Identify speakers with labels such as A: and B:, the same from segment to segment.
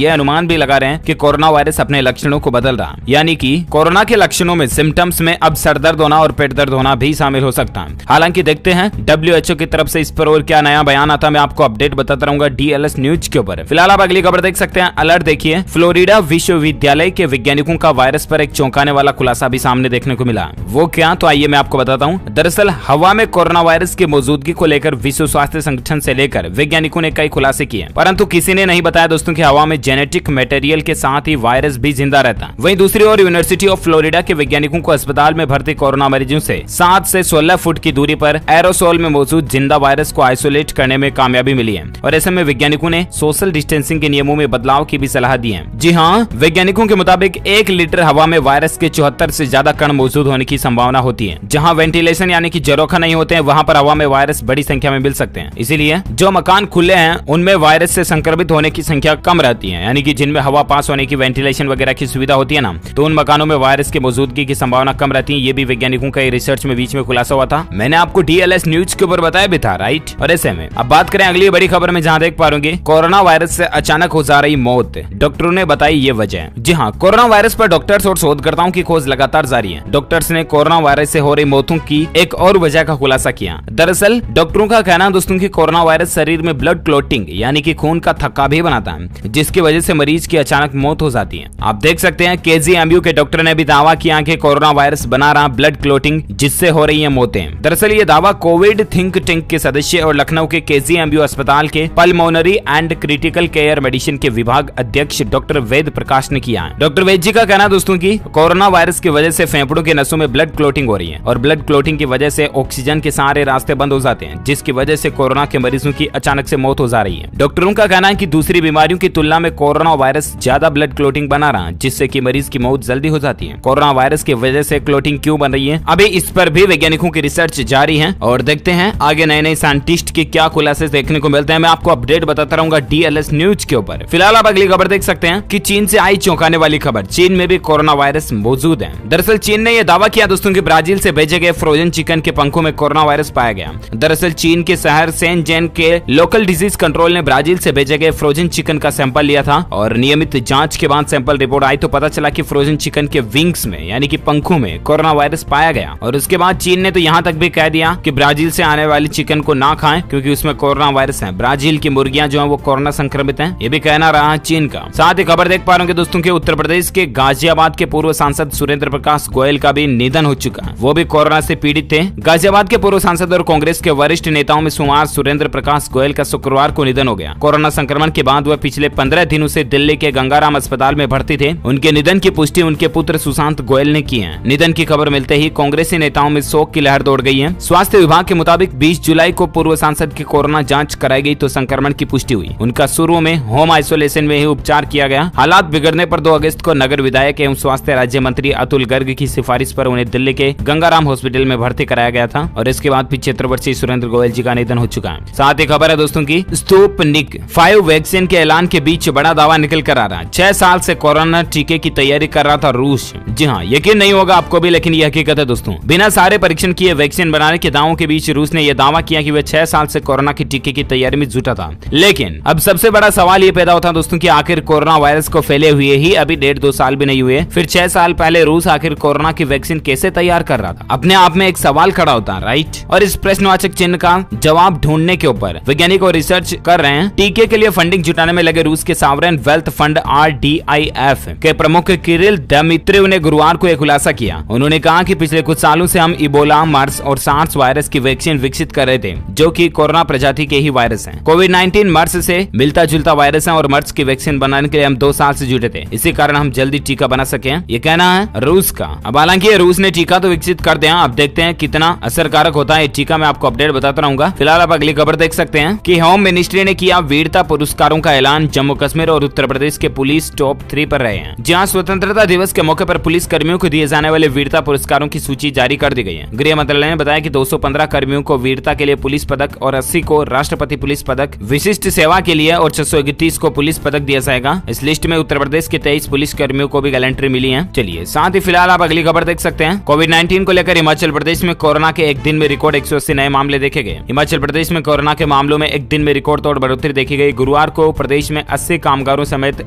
A: ये अनुमान भी लगा रहे हैं कि कोरोना वायरस अपने लक्षणों को बदल रहा है, यानी कि कोरोना के लक्षणों में सिम्टम्स में अब सर दर्द होना और पेट दर्द होना भी शामिल हो सकता है। हालांकि देखते हैं WHO की तरफ से इस पर और क्या नया बयान आता है, मैं आपको अपडेट बताता रहूंगा DLS न्यूज के ऊपर। फिलहाल आप अगली खबर देख सकते हैं। अलर्ट देखिए, फ्लोरिडा विश्वविद्यालय के वैज्ञानिकों का वायरस पर एक चौंकाने वाला खुलासा भी सामने देखने को मिला। वो क्या, तो आइए मैं आपको बताता हूँ। दरअसल हवा में कोरोना वायरस की मौजूदगी को लेकर विश्व स्वास्थ्य संगठन से लेकर वैज्ञानिकों ने कई खुलासे किए, परंतु किसी ने नहीं बताया दोस्तों कि हवा में जेनेटिक मटेरियल के साथ ही वायरस भी जिंदा रहता है। वहीं दूसरी ओर यूनिवर्सिटी ऑफ फ्लोरिडा के वैज्ञानिकों को अस्पताल में भर्ती कोरोना मरीजों से 7 से 16 फुट की दूरी पर एरोसोल में मौजूद जिंदा वायरस को आइसोलेट करने में कामयाबी मिली है, और ऐसे में वैज्ञानिकों ने सोशल डिस्टेंसिंग के नियमों में बदलाव की भी सलाह दी है। जी हाँ, वैज्ञानिकों के मुताबिक 1 लीटर हवा में वायरस के 74 से ज्यादा कण मौजूद होने की संभावना होती है। जहाँ वेंटिलेशन यानी कि झरोखा नहीं होते हैं, वहाँ पर हवा में वायरस बड़ी संख्या में मिल सकते हैं। इसीलिए जो मकान खुले हैं उनमें वायरस से संक्रमित होने की संख्या कम रहती है, यानी कि जिनमें हवा पास होने की वेंटिलेशन वगैरह की सुविधा होती है ना, तो उन मकानों में वायरस की मौजूदगी की संभावना कम रहती है। ये भी वैज्ञानिकों का रिसर्च में बीच में खुलासा हुआ था, मैंने आपको DLS न्यूज के ऊपर बताया भी था, राइट। और ऐसे में अब बात करें अगली बड़ी खबर में, जहां देख पा रहे कोरोना वायरस से अचानक हो जा रही मौत, डॉक्टरों ने बताई ये वजह। जी हाँ, कोरोना वायरस पर डॉक्टर्स और शोधकर्ताओं की खोज लगातार जारी है। डॉक्टर्स ने कोरोना वायरस से हो रही मौतों की एक और वजह का खुलासा किया। दरअसल डॉक्टरों का कहना है दोस्तों कि कोरोना वायरस शरीर में ब्लड क्लॉटिंग यानी कि खून का थक्का भी बनाता है, जिसकी वजह से मरीज की अचानक मौत हो जाती है। आप देख सकते हैं KGMU के डॉक्टर ने भी दावा किया कि कोरोना वायरस बना रहा ब्लड क्लॉटिंग, जिससे हो रही है मौतें। दरअसल ये दावा कोविड थिंक टैंक के सदस्य और लखनऊ के KGMU अस्पताल के pulmonary and critical care medicine के विभाग अध्यक्ष डॉक्टर वेद प्रकाश ने किया है। डॉक्टर वेद जी का कहना दोस्तों की कोरोना वायरस की वजह से फेफड़ों के नसों में ब्लड क्लॉटिंग हो रही है, और ब्लड क्लॉटिंग की वजह से ऑक्सीजन के सारे रास्ते बंद हो जाते हैं, जिसकी वजह से कोरोना के मरीजों की अचानक से मौत हो जा रही है। डॉक्टरों का कहना है कि दूसरी बीमारियों की तुलना में कोरोना वायरस ज्यादा ब्लड क्लॉटिंग बना रहा है, जिससे कि मरीज की मौत जल्दी हो जाती है। कोरोना वायरस की वजह से क्लॉटिंग क्यों बन रही है, अभी इस पर भी वैज्ञानिकों की रिसर्च जारी है, और देखते हैं आगे नए नए साइंटिस्ट के क्या खुलासे देखने को मिलते हैं। मैं आपको अपडेट बताता रहूंगा DLS न्यूज के ऊपर। फिलहाल आप अगली खबर देख सकते हैं कि चीन से आई चौंकाने वाली खबर, चीन में भी कोरोना वायरस मौजूद है। दरअसल चीन ने यह दावा किया दोस्तों कि ब्राजील से भेजे गए फ्रोजन चिकन के पंखों में कोरोना वायरस पाया गया। दरअसल चीन के शहर शेनज़ेन के लोकल डिजीज कंट्रोल ने ब्राजील से भेजे गए फ्रोजन चिकन का सैंपल लिया था, और नियमित जांच के बाद सैंपल रिपोर्ट आई तो पता चला कि फ्रोजन चिकन के विंग्स में यानी कि पंखों में कोरोना वायरस पाया गया। और उसके बाद चीन ने तो यहाँ तक भी कह दिया कि ब्राजील से आने वाली चिकन को ना खाएं, क्योंकि उसमें कोरोना वायरस है। ब्राजील की मुर्गियां जो है वो कोरोना संक्रमित हैं, ये भी कहना रहा है चीन का। साथ ही खबर देख पा रहे होंगे दोस्तों के उत्तर प्रदेश के गाजियाबाद के पूर्व सांसद सुरेंद्र प्रकाश गोयल का भी निधन हो चुका है। वो भी कोरोना से पीड़ित थे। गाजियाबाद के पूर्व सांसद और कांग्रेस के वरिष्ठ नेताओं में शुमार सुरेंद्र प्रकाश गोयल का शुक्रवार को निधन हो गया। कोरोना संक्रमण के बाद वह पिछले 15 दिनों से दिल्ली के गंगाराम अस्पताल में भर्ती थे। उनके निधन की पुष्टि उनके पुत्र सुशांत गोयल ने की है। निधन की खबर मिलते ही कांग्रेसी नेताओं में शोक की लहर दौड़ गई है। स्वास्थ्य विभाग के मुताबिक 20 जुलाई को पूर्व सांसद की कोरोना जांच कराई गई तो संक्रमण की पुष्टि हुई। उनका शुरू में होम आइसोलेशन में ही उपचार किया गया। हालात बिगड़ने पर 2 अगस्त को नगर विधायक एवं स्वास्थ्य राज्य मंत्री अतुल गर्ग की सिफारिश पर उन्हें दिल्ली के गंगाराम हॉस्पिटल में भर्ती कराया गया था, और इसके बाद 75 वर्षीय सुरेंद्र गोयल जी का निधन हो चुका है। साथ ही खबर है दोस्तों की स्पुतनिक 5 वैक्सीन के ऐलान के बीच बड़ा दावा निकल कर आ रहा है। 6 साल से कोरोना टीके की तैयारी कर रहा था रूस। जी हाँ, यकीन नहीं होगा आपको भी, लेकिन ये हकीकत है दोस्तों। बिना सारे परीक्षण किए वैक्सीन बनाने के दावों के बीच रूस ने यह दावा किया कि वह 6 साल से कोरोना के टीके की तैयारी में जुटा था। लेकिन अब सबसे बड़ा सवाल ये पैदा होता है दोस्तों कि आखिर कोरोना वायरस को फैले हुए ही अभी 1.5-2 साल भी नहीं हुए, फिर 6 साल पहले रूस आखिर कोरोना की वैक्सीन कैसे तैयार कर रहा था? अपने आप में एक सवाल खड़ा होता है, राइट। और इस प्रश्नवाचक चिन्ह का जवाब ढूंढने के ऊपर वैज्ञानिक और रिसर्च कर रहे हैं। टीके के लिए फंडिंग जुटाने में लगे रूस के सॉवरेन वेल्थ फंड RDIF के प्रमुख किरिल दिमित्रिव ने गुरुवार को एक खुलासा किया। उन्होंने कहा कि पिछले कुछ सालों से हम इबोला, मर्स और सार्स वायरस की वैक्सीन विकसित कर रहे थे, जो कि कोरोना प्रजाति के ही वायरस हैं। कोविड-19 मर्स से मिलता जुलता वायरस है, और मर्स की वैक्सीन बनाने के लिए हम 2 साल से जुटे थे। इसी कारण हम जल्दी टीका बना सके, ये कहना है रूस का। अब हालांकि रूस ने टीका तो विकसित कर दिया, अब देखते हैं कितना असरकारक होता है ये टीका। मैं आपको अपडेट बताता रहूंगा। फिलहाल आप अगली खबर देख सकते हैं कि होम मिनिस्ट्री ने किया वीरता पुरस्कारों का ऐलान। जम्मू कश्मीर और उत्तर प्रदेश के पुलिस टॉप 3 पर रहे हैं। जहां स्वतंत्रता दिवस के मौके पर पुलिस कर्मियों को दिए जाने वाले वीरता पुरस्कारों की सूची जारी कर दी गई है। गृह मंत्रालय ने बताया कि 215 कर्मियों को वीरता के लिए पुलिस पदक और 80 को राष्ट्रपति पुलिस पदक, विशिष्ट सेवा के लिए और 631 को पुलिस पदक दिया जाएगा। इस लिस्ट में उत्तर प्रदेश के 23 पुलिस कर्मियों को भी गैलेंट्री मिली है। चलिए साथ ही फिलहाल आप अगली खबर देख सकते हैं। कोविड-19 को लेकर हिमाचल प्रदेश में कोरोना के एक दिन में रिकॉर्ड 180 नए मामले देखे गए। हिमाचल प्रदेश में कोरोना के मामलों में एक दिन में रिकॉर्ड तोड़ बढ़ोतरी देखी गई। गुरुवार को प्रदेश में 80 कामगारों समेत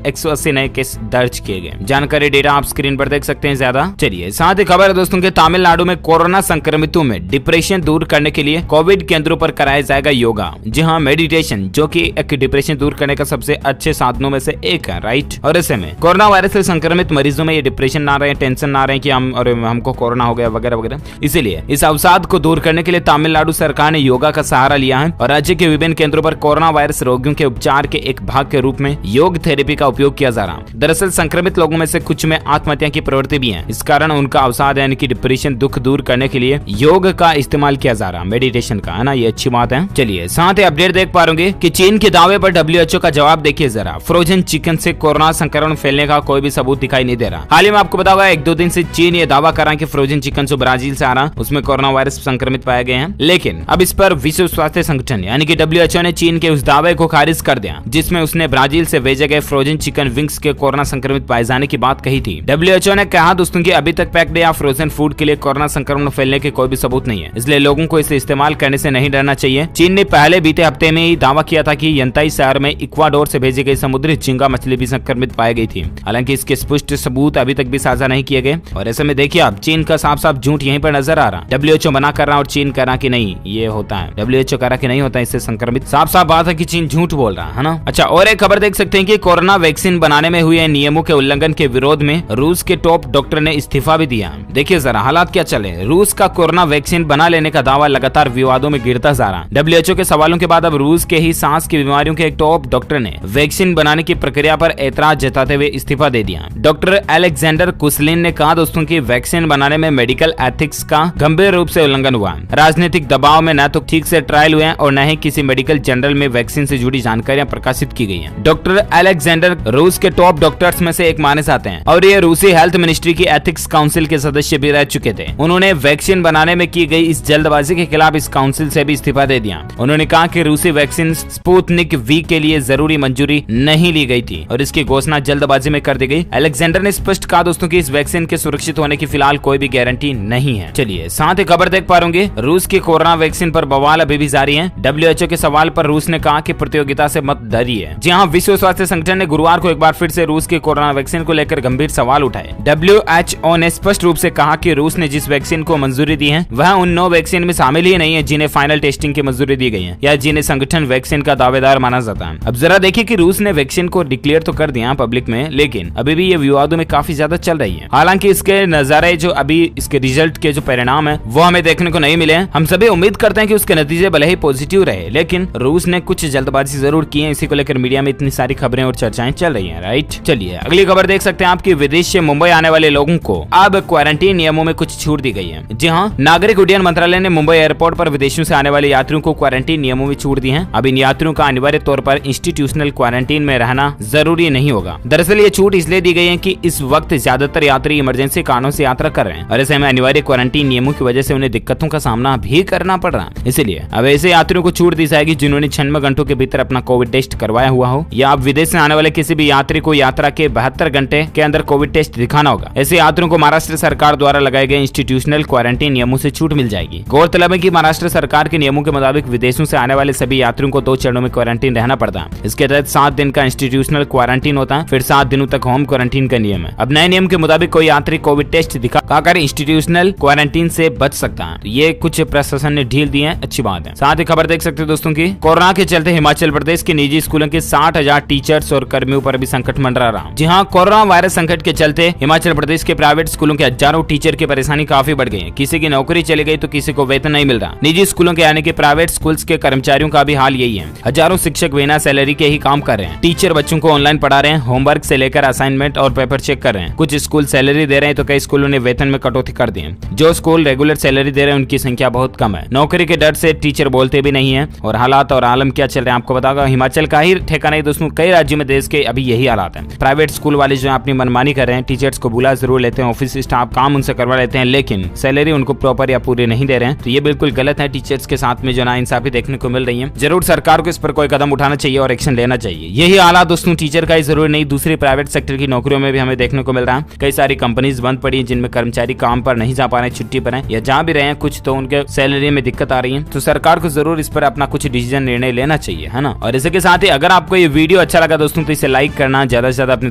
A: 180 नए केस दर्ज किए गए। जानकारी डेटा आप स्क्रीन पर देख सकते हैं ज्यादा। चलिए साथ ही खबर है दोस्तों के तमिलनाडु में कोरोना संक्रमितों में डिप्रेशन दूर करने के लिए कोविड केंद्रों पर कराया जाएगा योगा। जी हाँ, मेडिटेशन जो कि एक डिप्रेशन दूर करने का सबसे अच्छे साधनों में से एक है, राइट। और ऐसे में कोरोना वायरस से संक्रमित मरीजों में ये डिप्रेशन ना रहे, टेंशन ना रहे कि हमको कोरोना हो गया वगैरह वगैरह। इसीलिए इस अवसाद को दूर करने के लिए तमिलनाडु सरकार ने योगा का सहारा लिया है और राज्य के विभिन्न केंद्रों पर कोरोना वायरस रोगियों के उपचार के एक भाग के रूप में योग थेरेपी का उपयोग किया जा रहा है। दरअसल संक्रमित लोगों में से कुछ में आत्महत्या की प्रवृत्ति भी है। इस कारण उनका अवसाद यानी कि डिप्रेशन दुख दूर करने के लिए योग का इस्तेमाल किया जा रहा है, मेडिटेशन का, है ना। ये अच्छी बात है। चलिए साथ ही अपडेट देख पा रहे कि चीन के दावे पर WHO का जवाब देखिए जरा। फ्रोजन चिकन से कोरोना संक्रमण फैलने का कोई भी सबूत दिखाई नहीं दे रहा। हाल ही में आपको बताया 1-2 दिन से चीन ये दावा कर रहा है कि फ्रोजन चिकन जो ब्राजील से आ रहा उसमें कोरोना वायरस संक्रमित पाए गए हैं। लेकिन अब इस पर विश्व स्वास्थ्य संगठन यानी कि WHO ने चीन के उस दावे को खारिज कर दिया जिसमें उसने ब्राजील से भेजे गए फ्रोजन चिकन विंग्स के कोरोना संक्रमित पाए जाने की बात कही थी। WHO ने कहा दोस्तों कि अभी तक पैक्ड या फ्रोजन फूड के लिए कोरोना संक्रमण फैलने के कोई भी सबूत नहीं है, इसलिए लोगों को इसे इस्तेमाल करने से नहीं डरना चाहिए। चीन ने पहले बीते हफ्ते में ही दावा किया था कि यंताई शहर में इक्वाडोर से भेजी गई समुद्री झींगा मछली भी संक्रमित पाई गई थी। हालांकि इसके स्पष्ट सबूत अभी तक भी साझा नहीं किए गए और ऐसे में देखिए आप चीन का साफ साफ झूठ यहीं पर नजर आ रहा। WHO मना कर रहा और चीन कह रहा कि नहीं ये होता है, WHO कह रहा कि नहीं होता, इससे संक्रमित। साफ साफ बात है कि चीन झूठ बोल रहा है ना। अच्छा, और एक खबर देख सकते हैं कि कोरोना वैक्सीन बनाने में हुए नियमों के उल्लंघन के विरोध में रूस के टॉप डॉक्टर ने इस्तीफा भी दिया। देखिए जरा हालात क्या चले। रूस का कोरोना वैक्सीन बना लेने का दावा लगातार विवादों में गिरता जा रहा। WHO के सवालों के बाद अब रूस के ही सांस की बीमारियों के एक टॉप डॉक्टर ने वैक्सीन बनाने की प्रक्रिया पर ऐतराज जताते हुए इस्तीफा दे दिया। डॉक्टर अलेक्जेंडर कुसलिन ने कहा दोस्तों की वैक्सीन बनाने में मेडिकल एथिक्स का गंभीर रूप से उल्लंघन हुआ। राजनीतिक दबाव में न तो ठीक से ट्रायल हुए और न ही किसी मेडिकल जर्नल में वैक्सीन से जुड़ी जानकारियां प्रकाशित की गई हैं। डॉक्टर अलेक्जेंडर रूस के टॉप डॉक्टर्स में से एक माने जाते हैं और ये रूसी हेल्थ मिनिस्ट्री की एथिक्स काउंसिल के सदस्य भी रह चुके थे। उन्होंने वैक्सीन बनाने में की गई इस जल्दबाजी के खिलाफ इस काउंसिल से भी इस्तीफा दे दिया। उन्होंने कहा कि रूसी वैक्सीन स्पुतनिक वी के लिए जरूरी मंजूरी नहीं ली गई थी और इसकी घोषणा जल्दबाजी में कर दी गई। अलेक्जेंडर ने स्पष्ट कहा दोस्तों कि इस वैक्सीन के सुरक्षित होने की फिलहाल कोई भी गारंटी नहीं है। चलिए साथ ही खबर देख पा रहे रूस की कोरोना वैक्सीन पर बवाल अभी भी जारी है। WHO के सवाल पर रूस ने कहा कि प्रतियोगिता से मत डरिए। जी हाँ, विश्व स्वास्थ्य संगठन ने गुरुवार को एक बार फिर से रूस की कोरोना वैक्सीन को लेकर गंभीर सवाल उठाए। WHO ने स्पष्ट रूप से कहा कि रूस ने जिस वैक्सीन को मंजूरी दी है वह उन 9 वैक्सीन में शामिल ही नहीं है जिन्हें फाइनल टेस्टिंग की मंजूरी दी गई है या जिन्हें संगठन वैक्सीन का दावेदार माना जाता है। अब जरा देखिए कि रूस ने वैक्सीन को डिक्लेयर तो कर दिया पब्लिक में, लेकिन अभी भी ये विवादों में काफी ज्यादा चल रही है। हालांकि इसके नजारे जो अभी इसके रिजल्ट के जो परिणाम है वो हमें देखने को नहीं मिले हैं। हम सभी उम्मीद करते हैं कि उसके नतीजे भले ही पॉजिटिव रहे, लेकिन रूस ने कुछ जल्दबाजी जरूर की है। इसी को लेकर मीडिया में इतनी सारी खबरें और चर्चाएं चल रही हैं, राइट। चलिए अगली खबर देख सकते हैं आपकी विदेश से मुंबई आने वाले लोगों को अब क्वारंटीन नियमों में कुछ छूट दी गई है। जी हाँ, नागरिक उड्डयन मंत्रालय ने मुंबई एयरपोर्ट पर विदेशों से आने वाले यात्रियों को क्वारंटीन नियमों में छूट दी है। अब इन यात्रियों का अनिवार्य तौर पर इंस्टीट्यूशनल क्वारंटीन में रहना जरूरी नहीं होगा। दरअसल ये छूट इसलिए दी गई है कि इस वक्त ज्यादातर यात्री इमरजेंसी कारणों से यात्रा कर रहे हैं और ऐसे में अनिवार्य क्वारंटीन नियमों की वजह से उन्हें दिक्कतों का सामना भी करना पड़ रहा है। इसलिए अब ऐसे यात्रियों को छूट दी जाएगी जिन्होंने 96 घंटों के भीतर अपना कोविड टेस्ट करवाया हुआ हो या आप विदेश से आने वाले किसी भी यात्री को यात्रा के 72 घंटे के अंदर कोविड टेस्ट दिखाना होगा। ऐसे यात्रियों को महाराष्ट्र सरकार द्वारा लगाए गए इंस्टीट्यूशनल क्वारंटीन नियमों से छूट मिल जाएगी। गौरतलब है कि महाराष्ट्र सरकार के नियमों के मुताबिक विदेशों से आने वाले सभी यात्रियों को 2 चरणों में क्वारंटीन रहना पड़ता है। इसके तहत 7 दिन का इंस्टीट्यूशनल क्वारंटीन होता है, फिर 7 दिनों तक होम क्वारंटीन का नियम है। अब नए नियम के मुताबिक कोई यात्री कोविड टेस्ट दिखाकर इंस्टीट्यूशनल क्वारंटीन से बच सकता है। तो ये कुछ प्रशासन ने ढील दी है, अच्छी बात है। साथ ही खबर देख सकते हैं दोस्तों की कोरोना के चलते हिमाचल प्रदेश के निजी स्कूलों के 60,000 टीचर्स और कर्मियों पर भी संकट मंडरा रहा। जी हाँ, कोरोना वायरस संकट के चलते हिमाचल प्रदेश के प्राइवेट स्कूलों के हजारों टीचर की परेशानी काफी बढ़ गई है। किसी की नौकरी चली गई तो किसी को वेतन नहीं मिल रहा। निजी स्कूलों के यानी कि प्राइवेट स्कूल्स के कर्मचारियों का भी हाल यही है। हजारों शिक्षक बिना सैलरी के ही काम कर रहे हैं। टीचर बच्चों को ऑनलाइन पढ़ा रहे हैं, होमवर्क से लेकर असाइनमेंट और पेपर चेक कर रहे हैं। कुछ स्कूल सैलरी दे रहे हैं तो कई स्कूलों ने वेतन में कटौती कर दी है। जो स्कूल रेगुलर सैलरी दे रहे हैं उनकी संख्या बहुत कम है। नौकरी के डर से टीचर बोलते भी नहीं है और हालात और आलम क्या चल रहे हैं आपको बताऊंगा। हिमाचल का ही ठिकाना नहीं दोस्तों, कई राज्यों में देश के अभी यही हालात है। प्राइवेट स्कूल वाले जो अपनी मनमानी कर रहे हैं, टीचर्स को बुला जरूर लेते हैं, ऑफिस स्टाफ काम उनसे करवा लेते हैं, लेकिन सैलरी उनको प्रॉपर या पूरी नहीं दे रहे हैं। तो ये बिल्कुल गलत है। टीचर्स के साथ में जो नाइंसाफी देखने को मिल रही है, जरूर सरकार को इस पर कोई कदम उठाना चाहिए और एक्शन लेना चाहिए। यही हालात दोस्तों टीचर का का ही जरूरी नहीं, दूसरी प्राइवेट सेक्टर की नौकरियों में भी हमें देखने को मिल रहा है। कई सारी कंपनीज बंद पड़ी है जिनमें कर्मचारी काम पर नहीं जा पा रहे, छुट्टी पर हैं या जहाँ भी रहे हैं कुछ तो उनके सैलरी में दिक्कत आ रही है। तो सरकार को जरूर इस पर अपना कुछ डिसीजन निर्णय लेना चाहिए, है ना। और इसके साथ ही अगर आपको ये वीडियो अच्छा लगा दोस्तों तो इसे लाइक करना, ज्यादा से ज्यादा अपने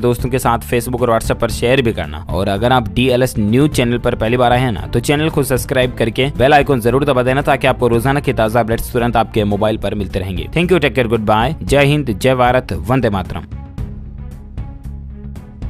A: दोस्तों के साथ फेसबुक और व्हाट्सएप पर शेयर भी करना। और अगर आप DLS न्यूज चैनल पर पहली बार आए हैं ना तो चैनल को सब्सक्राइब करके बेल आइकन जरूर दबा देना ताकि आपको रोजाना की ताजा अपडेट्स तुरंत आपके मोबाइल पर मिलते रहेंगे। Thank you, take care, good bye, जय हिंद, जय भारत, वंदे मातरम।